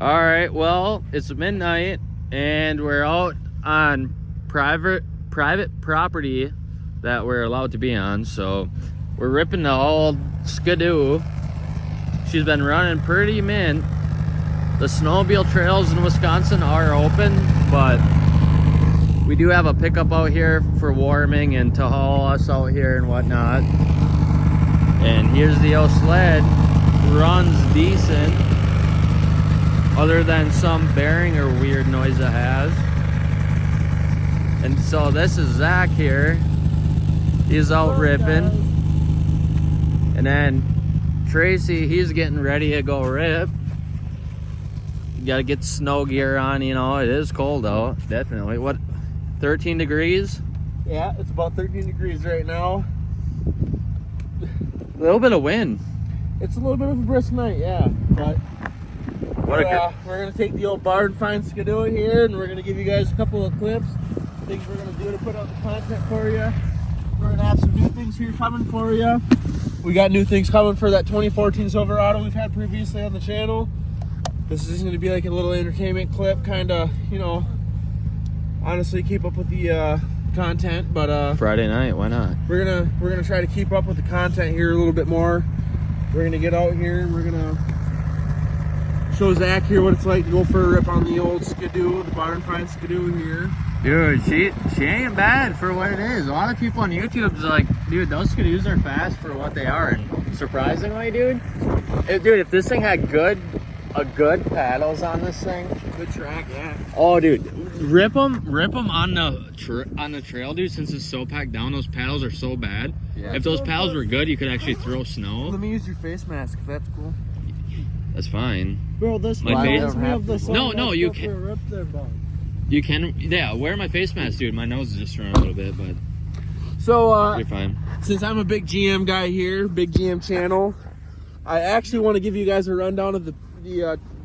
All right, well, it's midnight and we're out on private property that we're allowed to be on. So we're ripping the old Skidoo. She's been running pretty mint. The snowmobile trails in Wisconsin are open, but we do have a pickup out here for warming and to haul us out here and whatnot. And here's the old sled. Runs decent, other than some bearing or weird noise it has. And so this is Zach here. He's out ripping. And then Tracy, he's getting ready to go rip. You gotta get snow gear on, you know, it is cold out, definitely. What, 13 degrees? Yeah, it's about 13 degrees right now. A little bit of wind. It's a little bit of a brisk night, yeah. But What we're gonna take the old barn find Skidoo here, and we're gonna give you guys a couple of clips, things we're gonna do to put out the content for you. We're gonna have some new things here coming for you. We got new things coming for that 2014 Silverado we've had previously on the channel. This is gonna be like a little entertainment clip, kind of, you know, honestly keep up with the content. But Friday night, why not? we're gonna try to keep up with the content here a little bit more. We're gonna get out here and we're gonna show Zach here what it's like to go for a rip on the old Skidoo, the barn find Skidoo here. Dude, she ain't bad for what it is. A lot of people on YouTube is like, dude, those Skidoos are fast for what they are. And surprisingly, dude, if this thing had good paddles on this thing, Good track, yeah. oh, dude, rip them on the trail, dude. Since it's so packed down, those paddles are so bad. Yeah. If those paddles were good, you could actually throw snow. Let me use your face mask if that's cool. That's fine. Bro, this My reminds face- me of the song. No, you Let's Go can't. for a Rip There, bud. You can, yeah. Wear my face mask, dude. My nose is just running a little bit, but So you're fine. since I'm a big GM guy here, big GM channel, I actually want to give you guys a rundown of the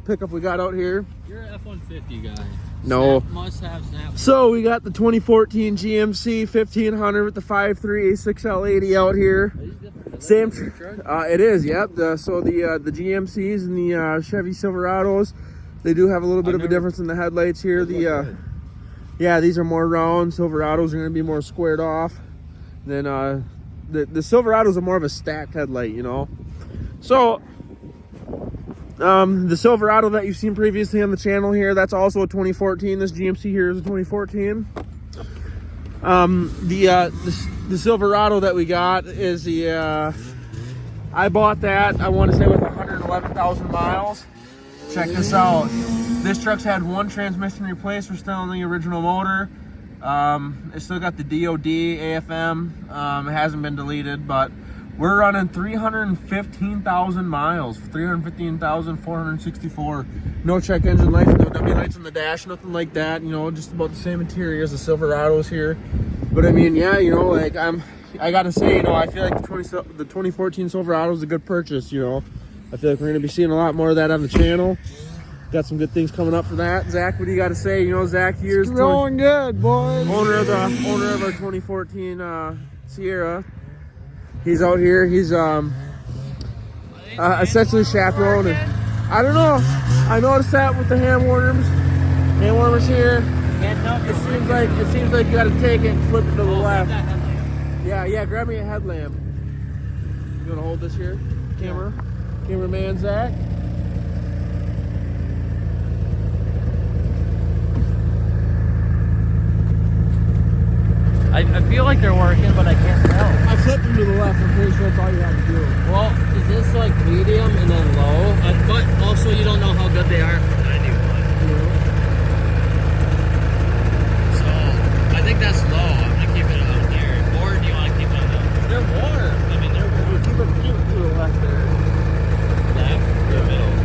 pickup we got out here. You're an F-150 guy. No. Must have snap. So we got the 2014 GMC 1500 with the 5.3 A6L80 out here. Same, it is, yep. So the GMCs and the Chevy Silverados, they do have a little bit of a difference in the headlights here. Yeah, these are more round. Silverados are going to be more squared off. Then the Silverados are more of a stacked headlight, you know. So the Silverado that you've seen previously on the channel here, that's also a 2014. This GMC here is a 2014. The Silverado that we got is the I bought that, I want to say, with 111,000 miles. Check this out. This truck's had one transmission replaced. We're still on the original motor. It's still got the DOD, AFM. It hasn't been deleted, but we're running 315,000 miles, 315,464. No check engine lights, no dummy lights on the dash, nothing like that. You know, just about the same interior as the Silverados here. But I mean, yeah, you know, like I gotta say, you know, I feel like the 2014 Silverado is a good purchase. You know, I feel like we're gonna be seeing a lot more of that on the channel. Got some good things coming up for that. Zach, what do you got to say? You know, Zach here's Going good, boys. owner of our 2014 Sierra. He's out here. He's essentially chaperoning. I don't know. I noticed that with the hand warmers here. It seems like you got to take it and flip it to the left. Yeah. Grab me a headlamp. You want to hold this here? Cameraman Zach. I feel like they're working, but I can't tell. I flipped them to the left. I'm pretty sure that's all you have to do. Well, is this like medium and then low? But also, you don't know how good they are. I do. So I think that's low. I'm gonna keep it out here. Or do you want to keep it on the? They're warm. I mean, they're warm. Keep it to the left there. Left or middle?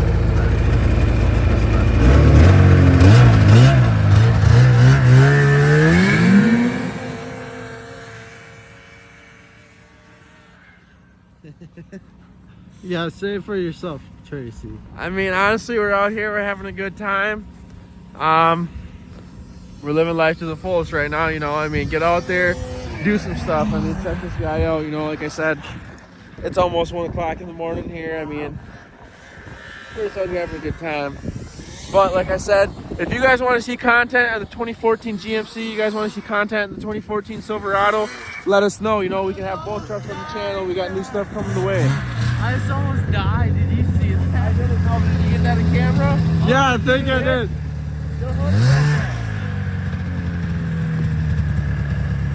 Yeah, say it for yourself, Tracy. I mean, honestly, we're out here. We're having a good time. We're living life to the fullest right now. You know, I mean, get out there, do some stuff. I mean, check this guy out. You know, like I said, it's almost 1 o'clock in the morning here. I mean, we're just out here having a good time. But like I said, if you guys want to see content on the 2014 GMC, you guys want to see content on the 2014 Silverado, let us know. You know, we can have both trucks on the channel. We got new stuff coming the way. I just almost died. Did you see that? I didn't know. Did you get that on camera? Yeah, I think I did.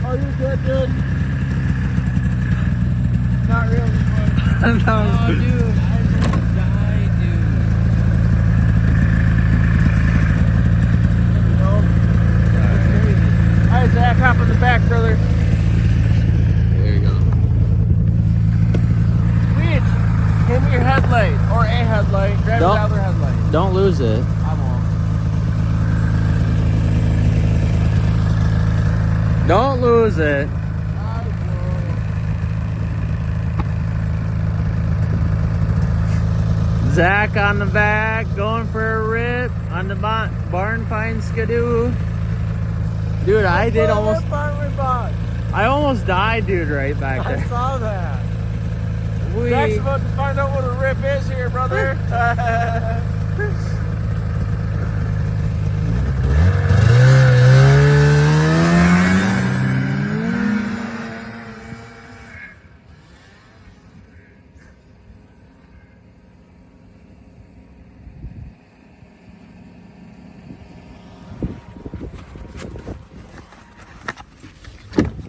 Oh, you're good, dude. Not really, but... Oh, dude. I almost died, dude. That's crazy. All right, Zach, hop in the back, brother. There you go. Sweet. Give me your headlight, or a headlight. Grab the other headlight. Don't lose it. I won't. Don't lose it. Zach on the back, going for a rip on the barn find skidoo. Dude, I did almost. I almost died, dude, right back I there. saw that. Zach's about to find out what a rip is here, brother.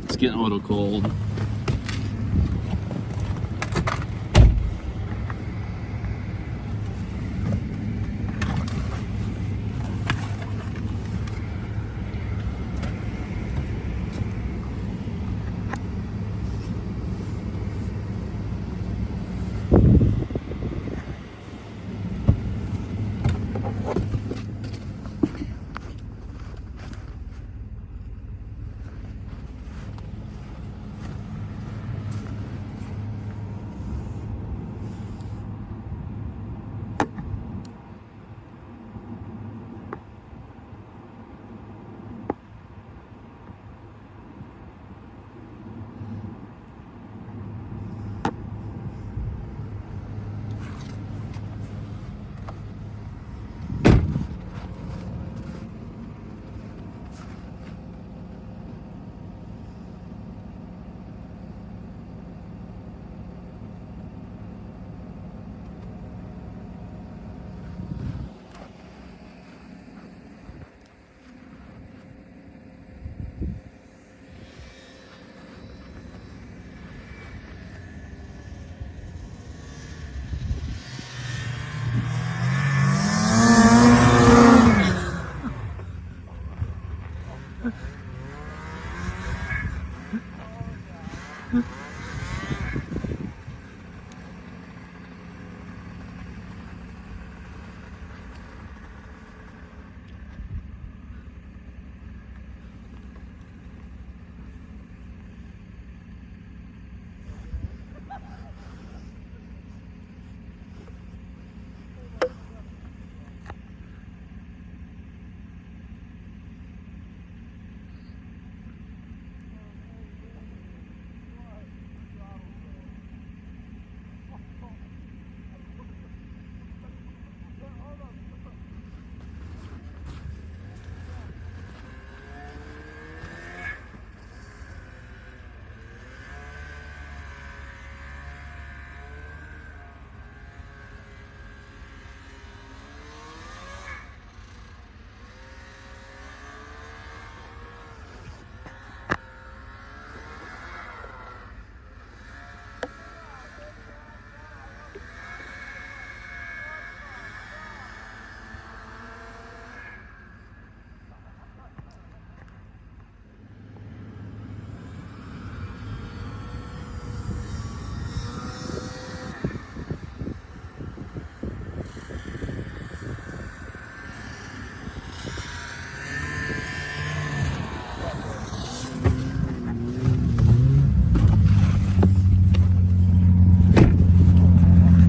It's getting a little cold.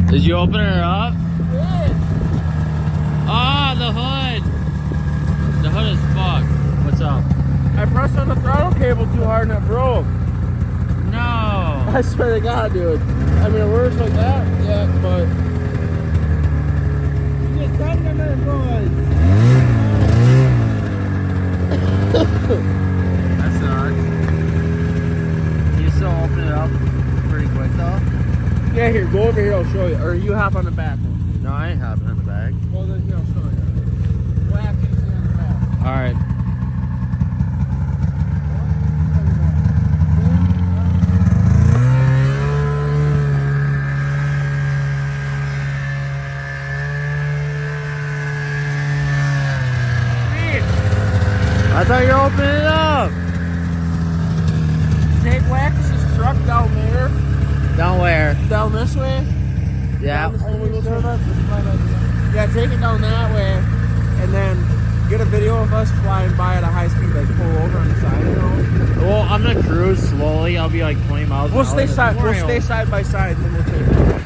Did you open her up? Ah, the hood. The hood is fucked. What's up? I pressed on the throttle cable too hard and it broke. No. I swear to God, dude. I mean, it works like that, yeah, but... You get 10 minutes, boys. show you. Or you hop on the back one. No, I ain't hopping in the back. Well, then here, I'll show you. Whack easy on the back. All right. I thought you were opening it up. Take Wax's truck down there. Down where? Down this way. Yeah. Down this way. Yeah, take it down that way. And then get a video of us flying by at a high speed, like pull over on the side, you know? Well, I'm gonna cruise slowly. I'll be like 20 miles an We'll hour. stay side by side, and then we'll take it.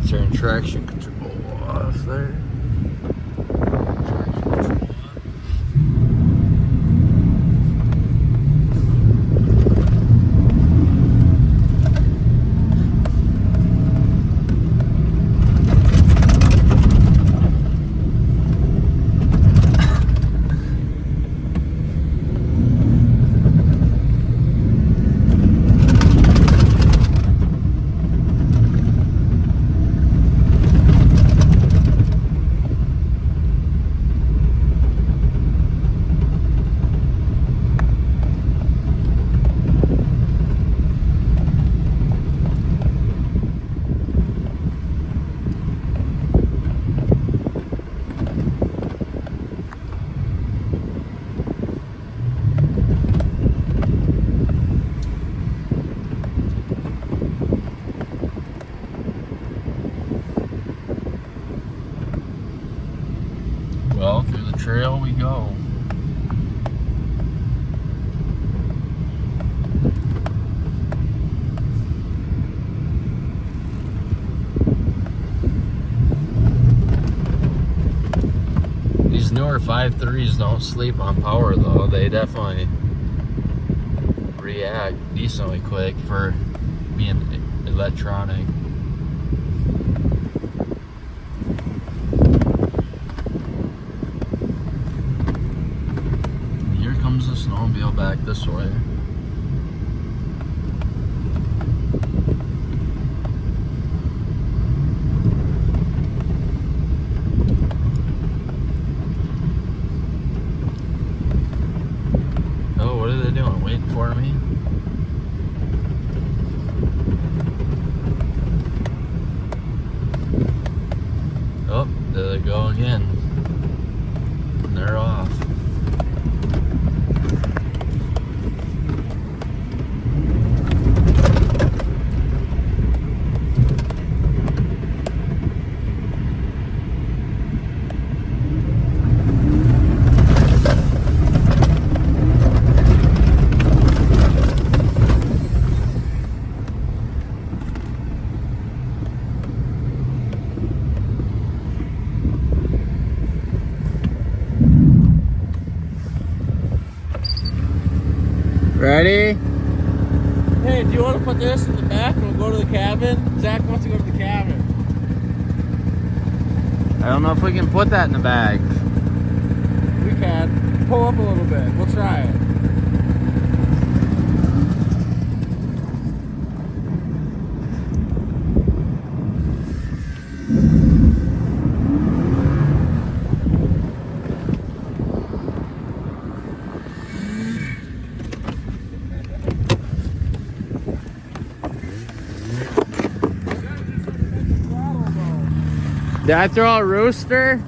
Turn traction control off there. Traction control on. Well, through the trail we go. These newer 5.3s don't sleep on power though. They definitely react decently quick for being electronic. Here comes the snowmobile back this way. Oh, what are they doing? Waiting for me? Oh, there they go again. And they're off. Ready? Hey, do you want to put this in the back and we'll go to the cabin? Zach wants to go to the cabin. I don't know if we can put that in the bag. We can. Pull up a little bit. We'll try it. Did I throw a rooster?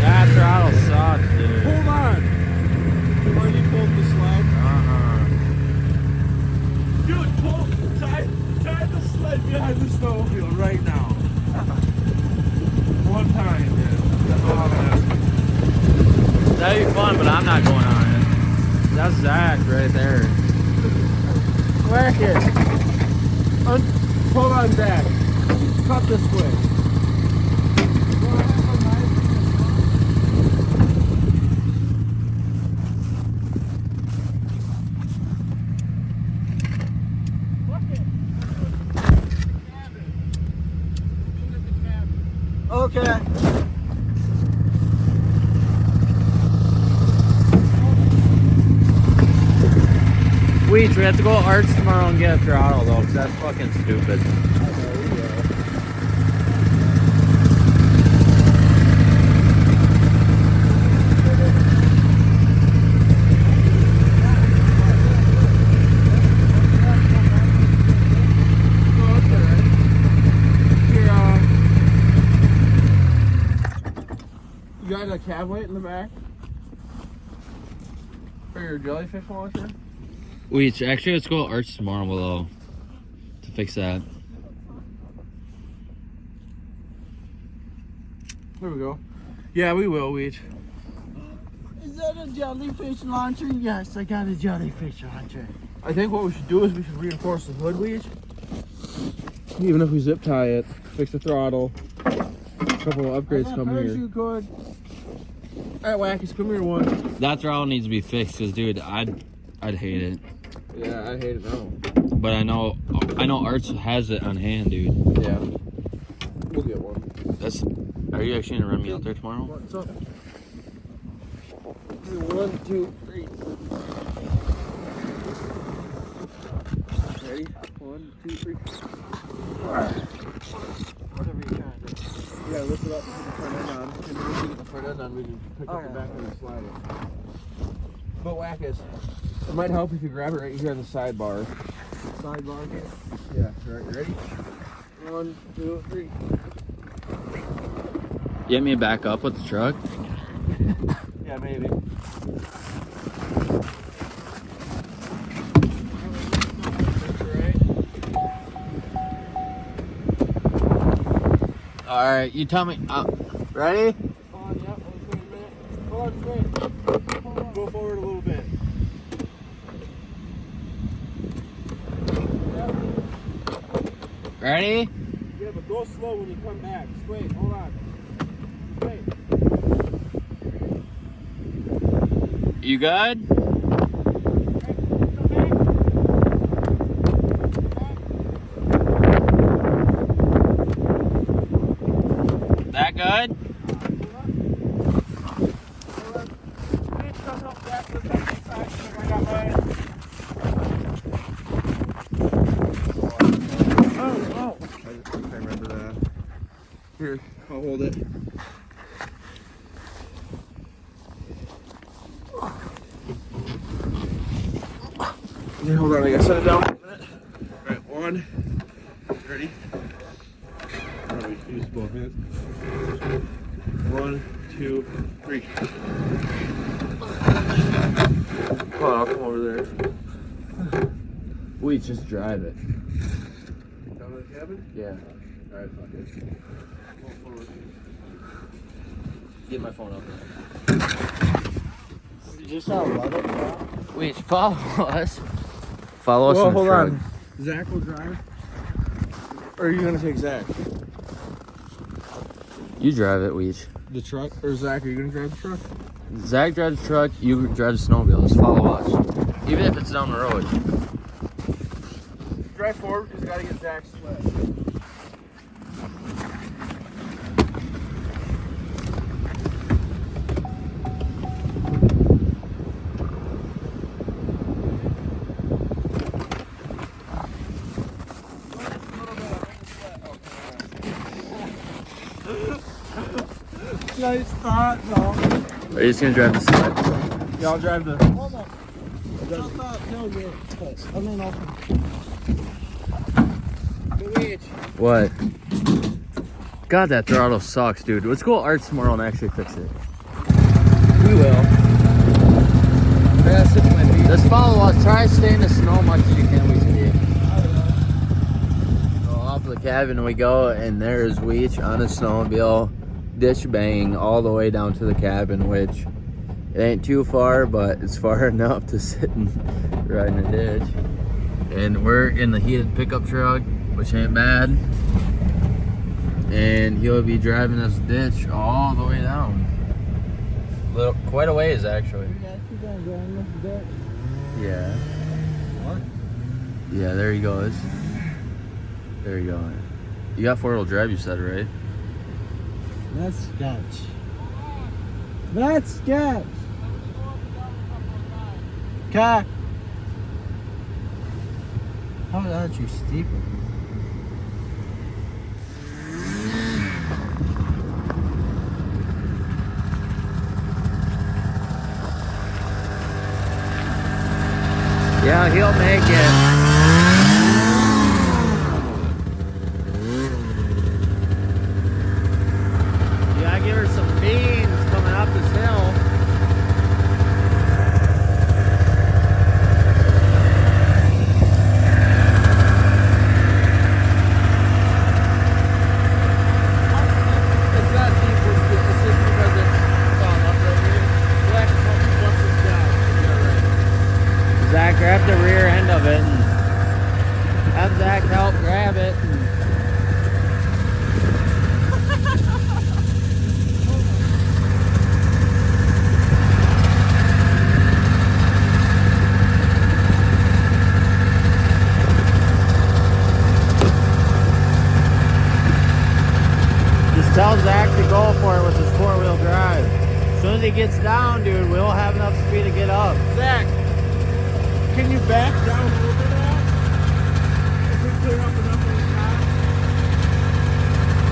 That throttle sucks, dude. Hold on. While you pulled the sled. Dude, tie the sled behind the snowmobile right now. One time, dude. That's all I'm asking. That'd be fun, but I'm not going on it. That's Zach right there. Whack it. Hold on, Zach. Cut this way. Okay. We have to go to Arts tomorrow and get a throttle though, because that's fucking stupid. You got a cab light in the back? For your jellyfish launcher? Actually, let's go to Arts tomorrow though, to fix that. There we go. Yeah, we will, Weech. Is that a jellyfish launcher? Yes, I got a jellyfish launcher. I think what we should do is we should reinforce the hood, Weech. Even if we zip tie it, fix the throttle. A couple of upgrades come here. You could. Alright, Wackies, come here one. That throttle needs to be fixed, cause dude, I'd hate it. Yeah, I hate it now. But I know Arts has it on hand, dude. Yeah. We'll get one. Are you actually gonna run me out there tomorrow? What's up? 1, 2, 3. Ready? 1, 2, 3. Alright. Whatever you're trying to do. Yeah, lift it up and put the front end on. And then once you get the front end on, we can pick up the back and slide it. But Wackus, it might help if you grab it right here on the sidebar. Sidebar here. Yeah, alright, you ready? 1, 2, 3. Get me back up with the truck. Yeah, maybe. All right, you tell me. Ready? Hold on, yeah, wait a minute. Hold on, wait. Go forward a little bit. Ready? Yeah, but go slow when you come back. Just wait, hold on. Wait. You good? That good? Oh. I remember that. Here, I'll hold it. Yeah, hold on, I gotta set it down for a minute. Alright, 1. Ready? Use both hands. 1, 2, 3. Come on, I'll come over there. We just drive it. Down to the cabin? Yeah. Alright, fuck it. Go forward. Get my phone up. You just saw it. Wait, follow us. Follow us. Well, in the hold truck. on. Zach will drive. Or are you gonna take Zach? You drive it, Weech. The truck? Or Zach, are you gonna drive the truck? Zach drives the truck, you drive the snowmobile. Just follow us. Even if it's down the road. Drive forward because you gotta get Zach's sled. Nice thought, though. Or are you just gonna drive the sled? Yeah, I'll drive the. Hold on. Jump out, tailgate first. I mean, open. The winch. What? God, that throttle sucks, dude. Let's go Arts tomorrow and actually fix it. We will. That's it, my feet. Just follow us. Try to stay in the snow much as you can. We can do. So off the cabin we go, and there's Weech on a snowmobile, ditch banging all the way down to the cabin, which it ain't too far, but it's far enough to sit and ride in a ditch. And we're in the heated pickup truck, which ain't bad. And he'll be driving this ditch all the way down. Quite a ways, actually. Yeah. What? Yeah, there he goes. There you go. You got four-wheel drive, you said, right? That's sketch. That's sketch. Okay. How is that you steeper? Yeah, he'll make it. You gotta give her some beans coming up this hill. It's not deep. It's just because it's gone up right here. Black once it's down. Yeah, right. Zach, grab the rear end of it and have Zach help grab it. Just tell Zach to go for it with his four-wheel drive. As soon as he gets down, dude, we'll have enough speed to get up. Zach, can you back down over that? If we clear up enough of the top,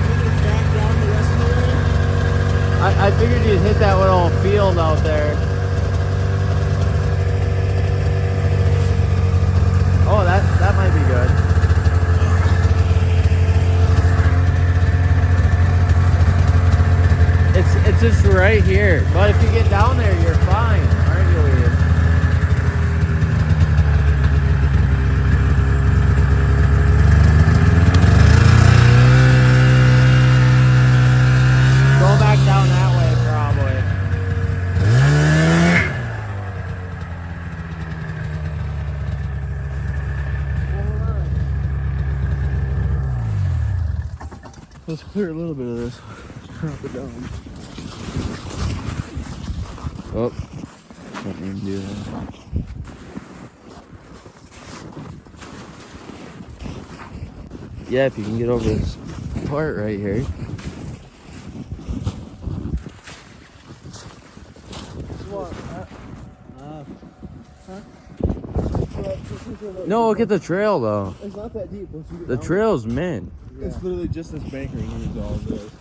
can you just back down the rest of the way? I figured you'd hit that little field out there. Oh, that might be good. It's just right here. But if you get down there, you're fine, aren't you, Ian? Go back down that way, probably. Let's clear a little bit of this. Drop it down. Oh, can't even do that. Yeah, if you can get over this part right here. No, look at the trail though. It's not that deep. Once you get The down. trail's mint. Yeah. It's literally just this bank right here is all this.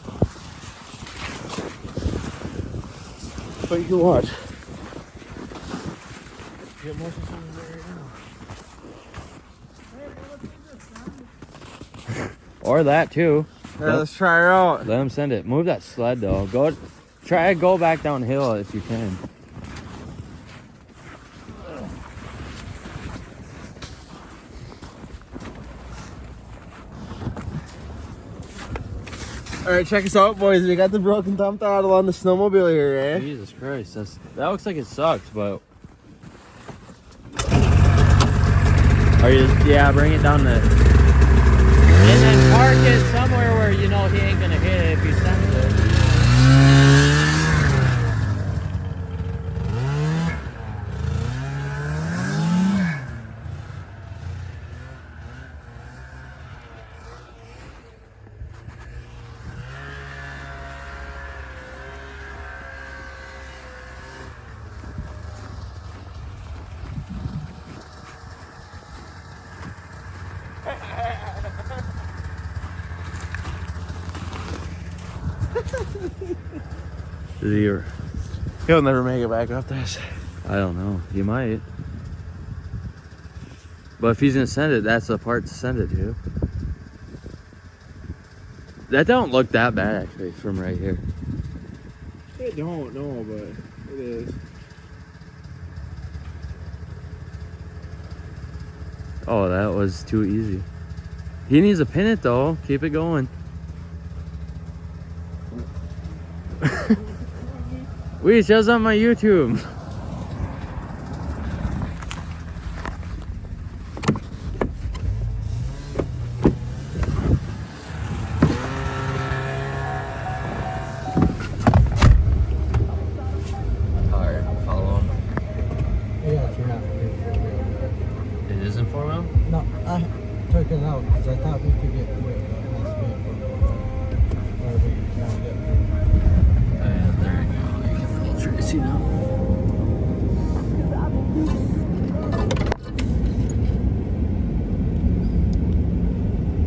But you can watch. Get more right now. Or that too. Yeah, let's try her out. Let him send it. Move that sled though. Try to go back downhill if you can. All right, check us out, boys. We got the broken thumb throttle on the snowmobile here, eh? Jesus Christ, that looks like it sucks, but are you? Yeah, bring it down there, and then park it somewhere where you know he ain't gonna hit it if he sends it. He'll never make it back up this. I don't know. He might. But if he's gonna send it, that's the part to send it to. That don't look that bad actually from right here. It don't, no, but it is. Oh, that was too easy. He needs to pin it though. Keep it going. Wait, it shows on my YouTube. Alright, follow him. Yeah, you have to. It isn't 4-wheel? No, I took it out because I thought we could get through it, but it has to be wherever you can get through. There you go. You can pull Tracy now.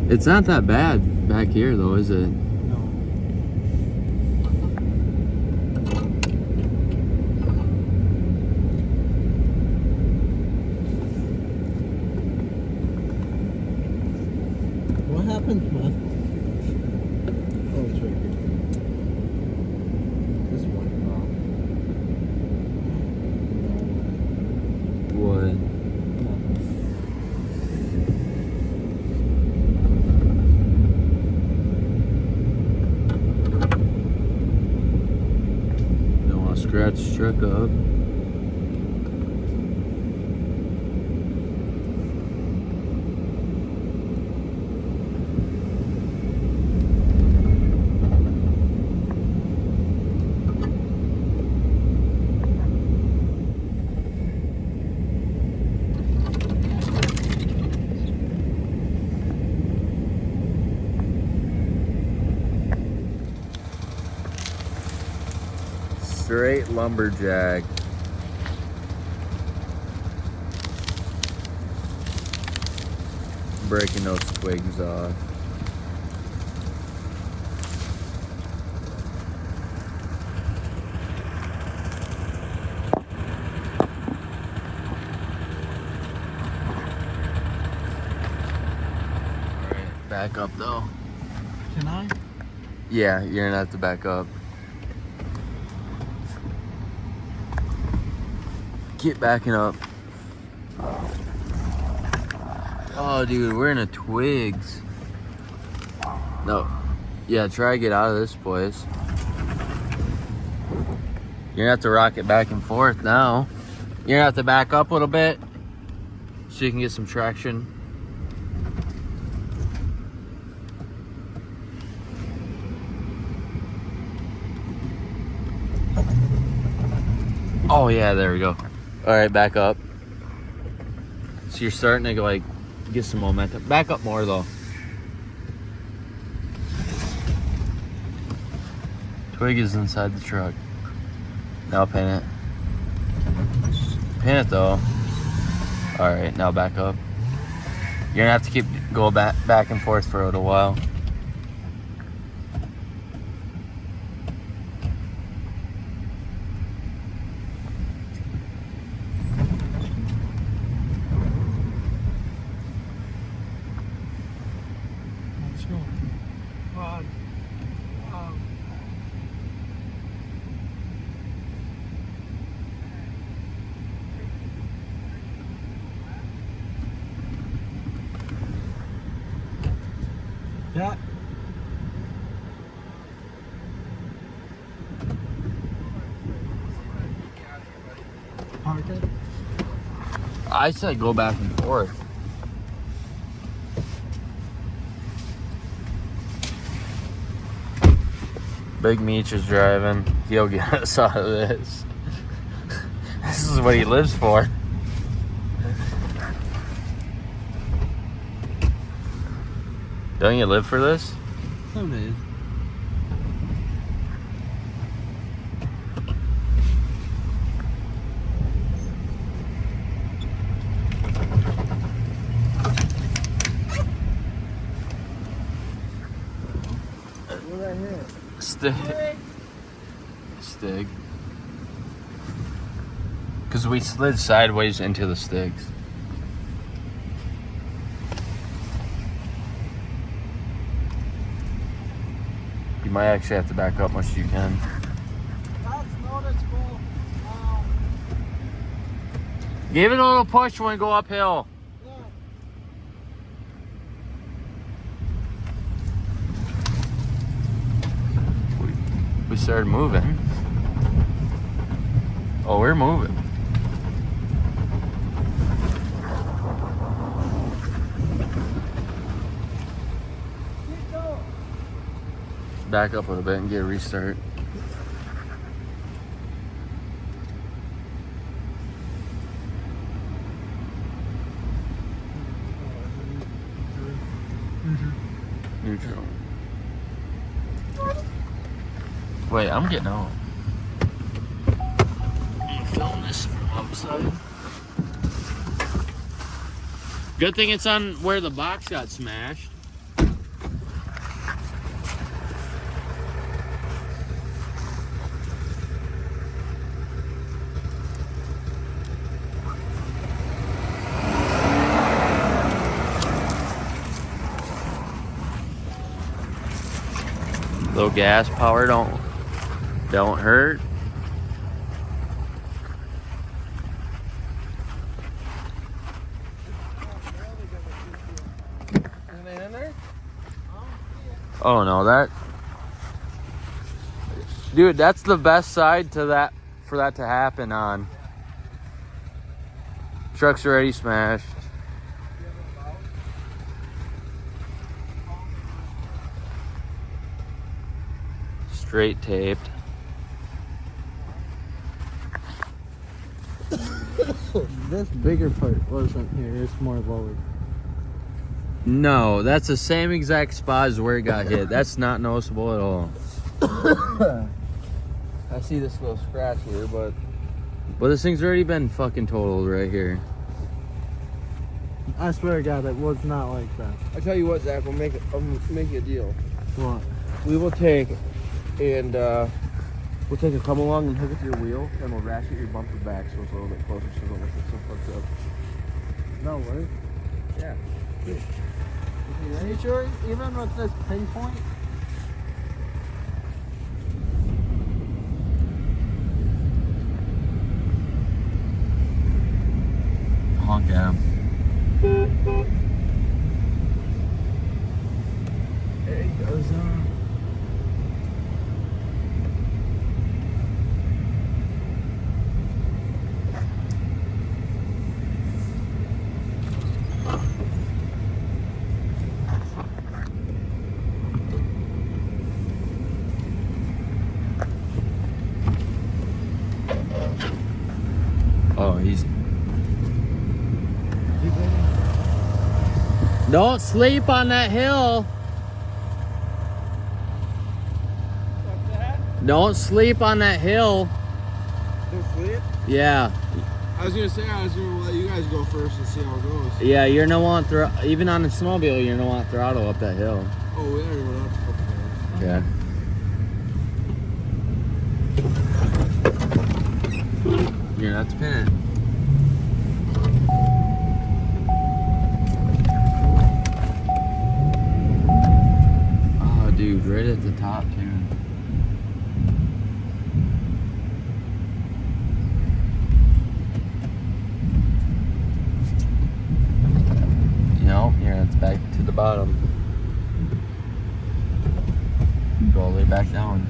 It's not that bad back here though, is it? No. What happened, Cliff? Oh, it's right here. This one What? Don't want to scratch the truck up. Straight lumberjack. Breaking those twigs off. Alright, back up though. Can I? Yeah, you're gonna have to back up. Keep backing up. Oh, dude, we're in a twigs. No. Yeah, try to get out of this place. You're gonna have to rock it back and forth now. You're gonna have to back up a little bit so you can get some traction. Oh yeah, there we go. All right, back up. So you're starting to like get some momentum. Back up more though. Twig is inside the truck. Now pin it. Pin it though. All right, now back up. You're gonna have to keep going back and forth for a little while. Let's go. Yeah. Park it. I said go back and forth. Big Meech is driving. He'll get us out of this. This is what he lives for. Don't you live for this? Some days. What did I hit? Stig. Stig. Because we slid sideways into the sticks. You might actually have to back up much as you can. That's noticeable. Give it a little push when we go uphill. Yeah. We started moving. Oh, we're moving. Keep going. Back up a little bit and get a restart. Neutral. Wait, I'm getting out. I'm gonna film this from outside. Good thing it's on where the box got smashed. Little gas power don't hurt. Is it in there? Oh no, that dude, that's the best side to that for that to happen on. Truck's already smashed. Straight taped. This bigger part wasn't here. It's more lowered. No, that's the same exact spot as where it got hit. That's not noticeable at all. I see this little scratch here, but But this thing's already been fucking totaled right here. I swear to God, it was not like that. I tell you what, Zach, we'll make a deal. What? We will take and we'll take a come along and hook it to your wheel, and we'll ratchet your bumper back so it's a little bit closer so it don't look so fucked up. No way. Yeah. Are you sure? Even with this pinpoint? Honk at him. There he goes on. Oh, he's. Don't sleep on that hill. What's that? Don't sleep on that hill. Don't sleep? Yeah. I was gonna say I was gonna let you guys go first and see how it goes. Yeah, you're gonna want even on the snowmobile, you're gonna want throttle up that hill. Oh, we already went up. Yeah. You're not spinning. Oh, dude, right at the top too. No, yeah, it's back to the bottom. Go all the way back down.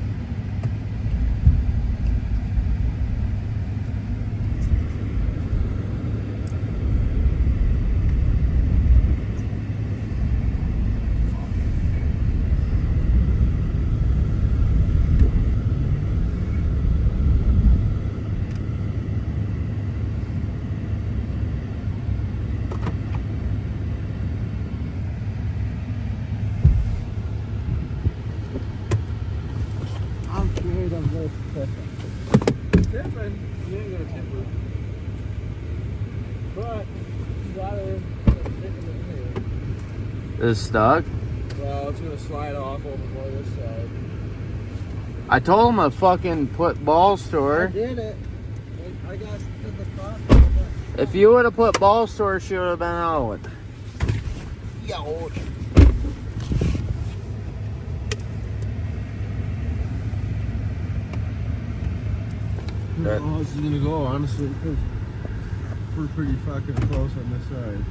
I'm scared of this tipping. Tipping? You ain't gonna tip it. But you gotta stick in the Is it stuck? Well, it's gonna slide off over more this side. I told him to fucking put balls to I her. did it. I got to the If you would have put ball store, she would have been out. Yo. I don't know how this is gonna go, honestly, because we're pretty fucking close on this side.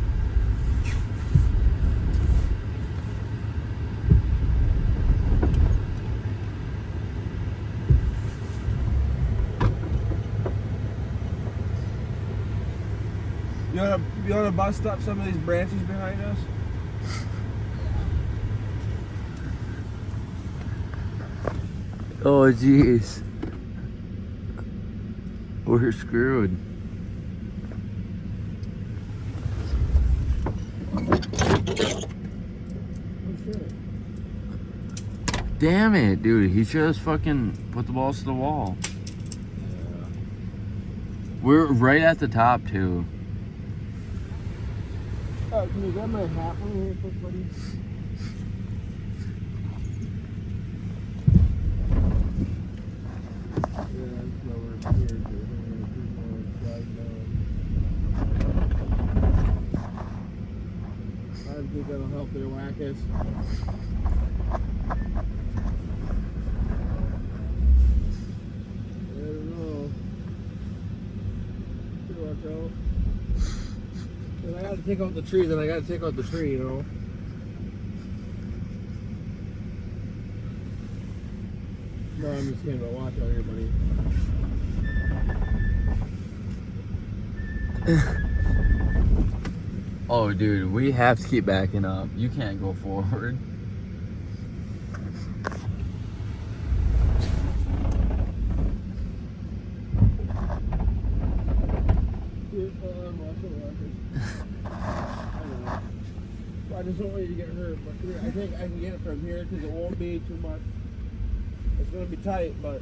You wanna bust up some of these branches behind us? Oh, jeez. We're screwed. Damn it, dude. He just fucking put the balls to the wall. Yeah. We're right at the top, too. Can you grab my hat from here quick, buddy? I think that'll help their whackers. I don't know. Watch out. I gotta take out the tree, then I gotta take out the tree, you know. No, I'm just kidding, but watch out here, buddy. Oh, dude, we have to keep backing up. You can't go forward. I just don't want you to get hurt, but I think I can get it from here because it won't be too much. It's gonna be tight, but.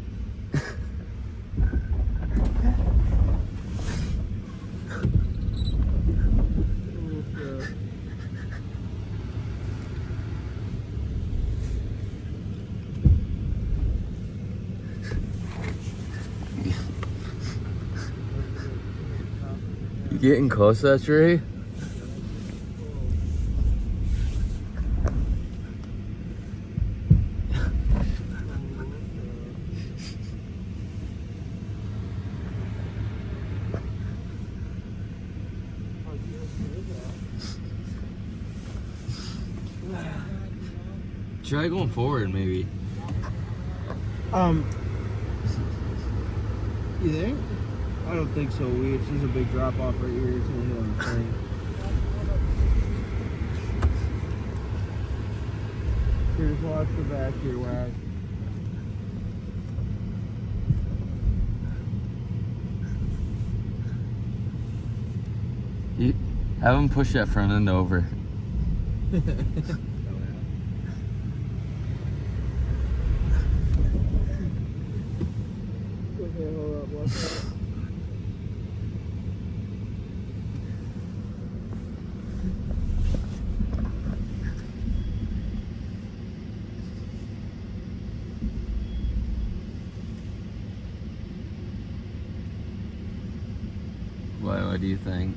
You getting close to that tree? Try going forward, maybe. You think? I don't think so. It's just a big drop off right here. It's gonna hit on the thing. Here, just watch the back here, Wag. You have him push that front end over. Okay, hold up, watch out. What do you think?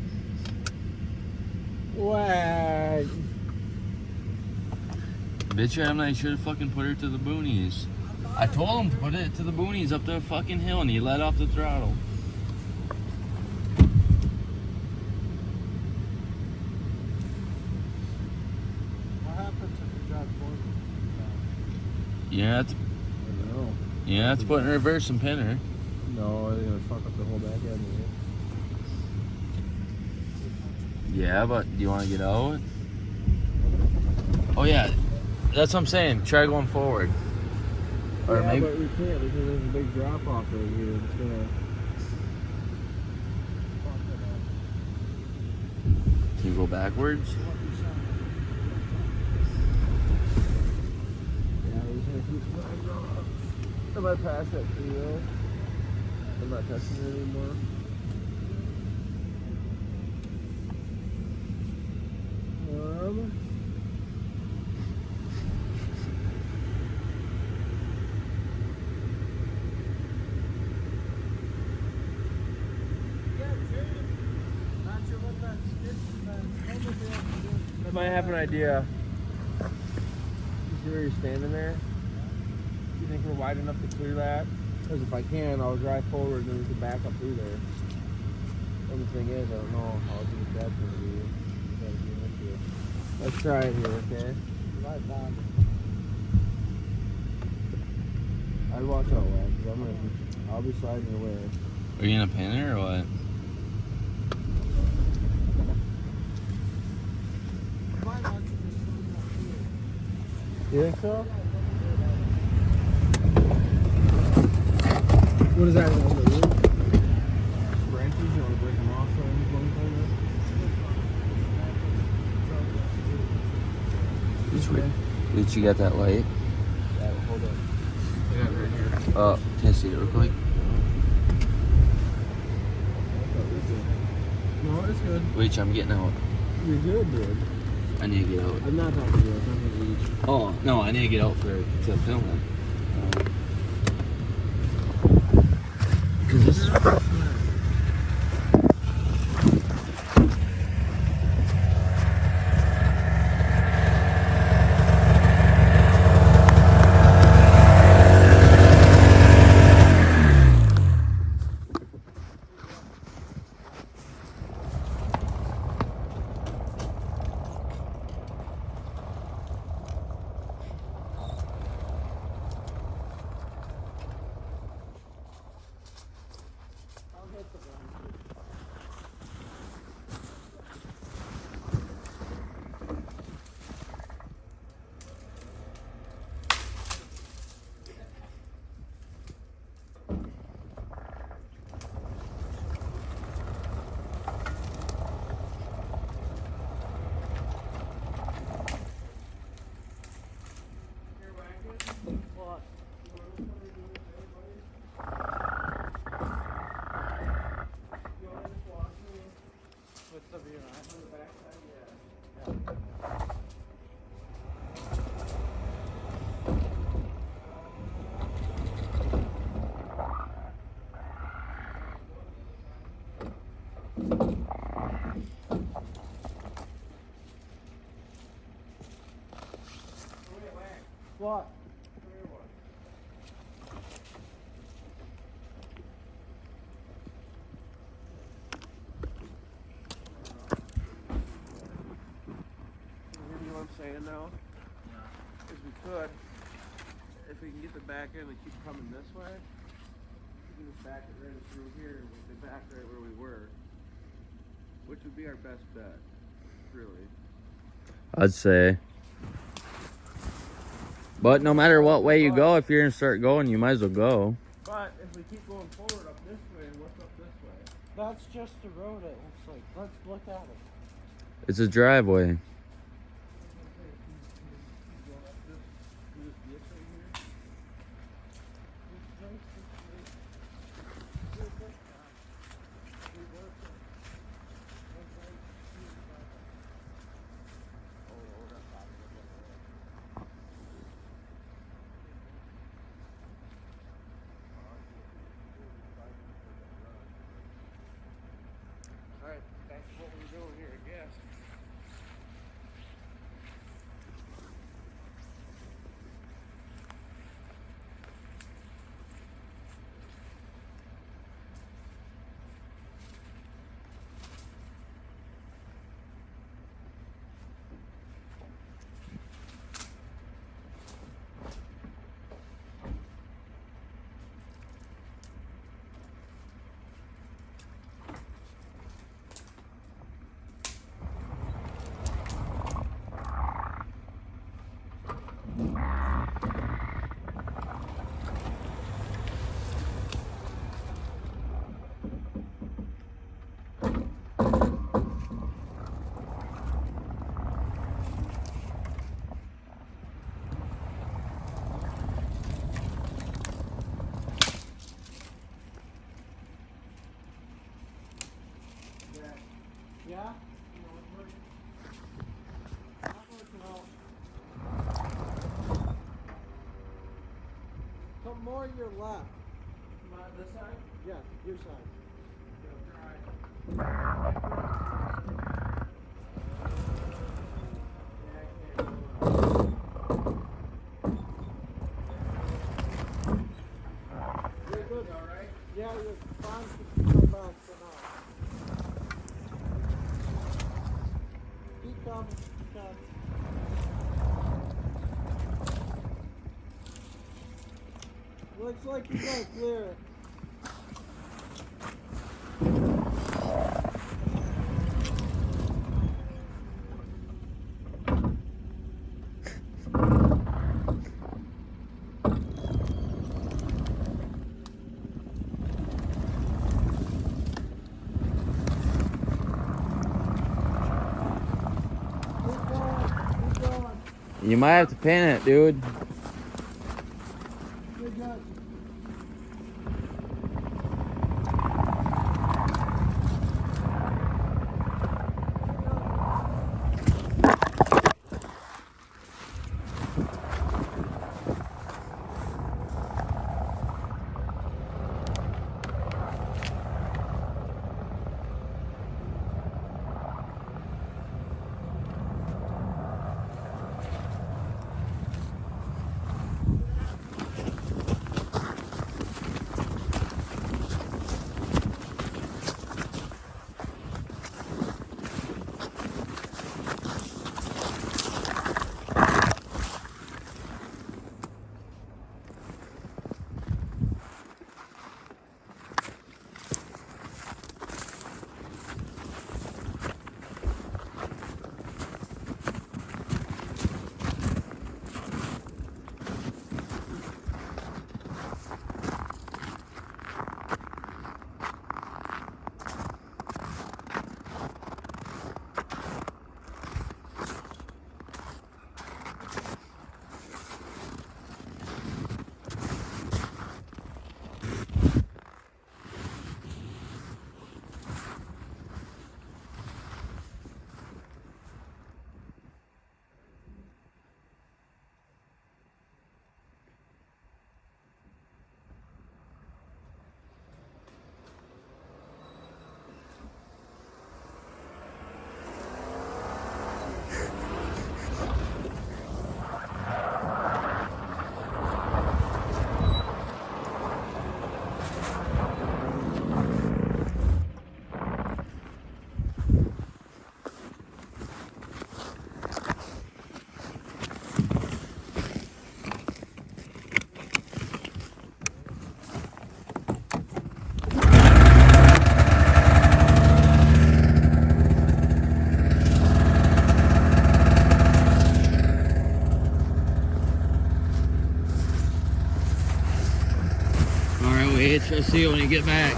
Wag. Bitch, I should have fucking put her to the boonies. I told him to put it to the boonies up the fucking hill and he let off the throttle. What happens if you drive forward? Yeah, it's, I don't know. yeah, it's put in reverse and pin her. No, they're gonna fuck up the whole back end here. Yeah, but do you want to get out? Oh yeah, that's what I'm saying. Try going forward. Or Yeah, maybe. but we can't because there's a big drop off right here. It's gonna. Can you go backwards? Yeah, we're just gonna keep flying off. If I pass that tree though, I'm not touching it anymore. have an idea. You see where you're standing there? Do you think we're wide enough to clear that? Because if I can, I'll drive forward and then we can back up through there. And the thing is, I don't know how deep that's going to be. Let's try it here, okay? Right down. I'd watch out, lad, because I'll be sliding your way. Are you gonna pin it or what? Why not you just slow down here? You think so? What is that on the roof? Branches, you want to break them off or anything like that? Did you get that light? Yeah, hold on. I got it right here. Can I see it real quick? No, it's good. Wait, I'm getting out. You're good, dude. I need to get out. I'm not talking to you. I'm talking to you. Oh, no, I need to get out to film it. Because this is... What? You know what I'm saying now? Yeah. Is we could, if we can get the back end and keep coming this way, we can just back it right through here and we'll be back right where we were. Which would be our best bet, really. I'd say. But no matter what way you go, if you're going to start going, you might as well go. But if we keep going forward up this way, what's up this way? That's just the road, it looks like. Let's look at it. It's a driveway. Alright, that's what we're doing here, I guess. Yeah? Come more your left. Come on this side? Yeah, your side. Looks like you're gonna clear it. Keep going. You might have to paint it, dude. Good job. Wait, I'll see you when you get back.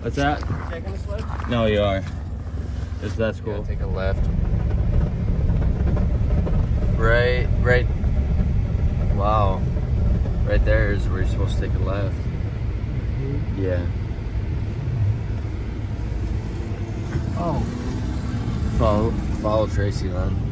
What's that? Taking the sled? No, you are. That's cool. Yeah, take a left. Right. Wow. Right there is where you're supposed to take a left. Yeah. Oh. Follow Tracy then.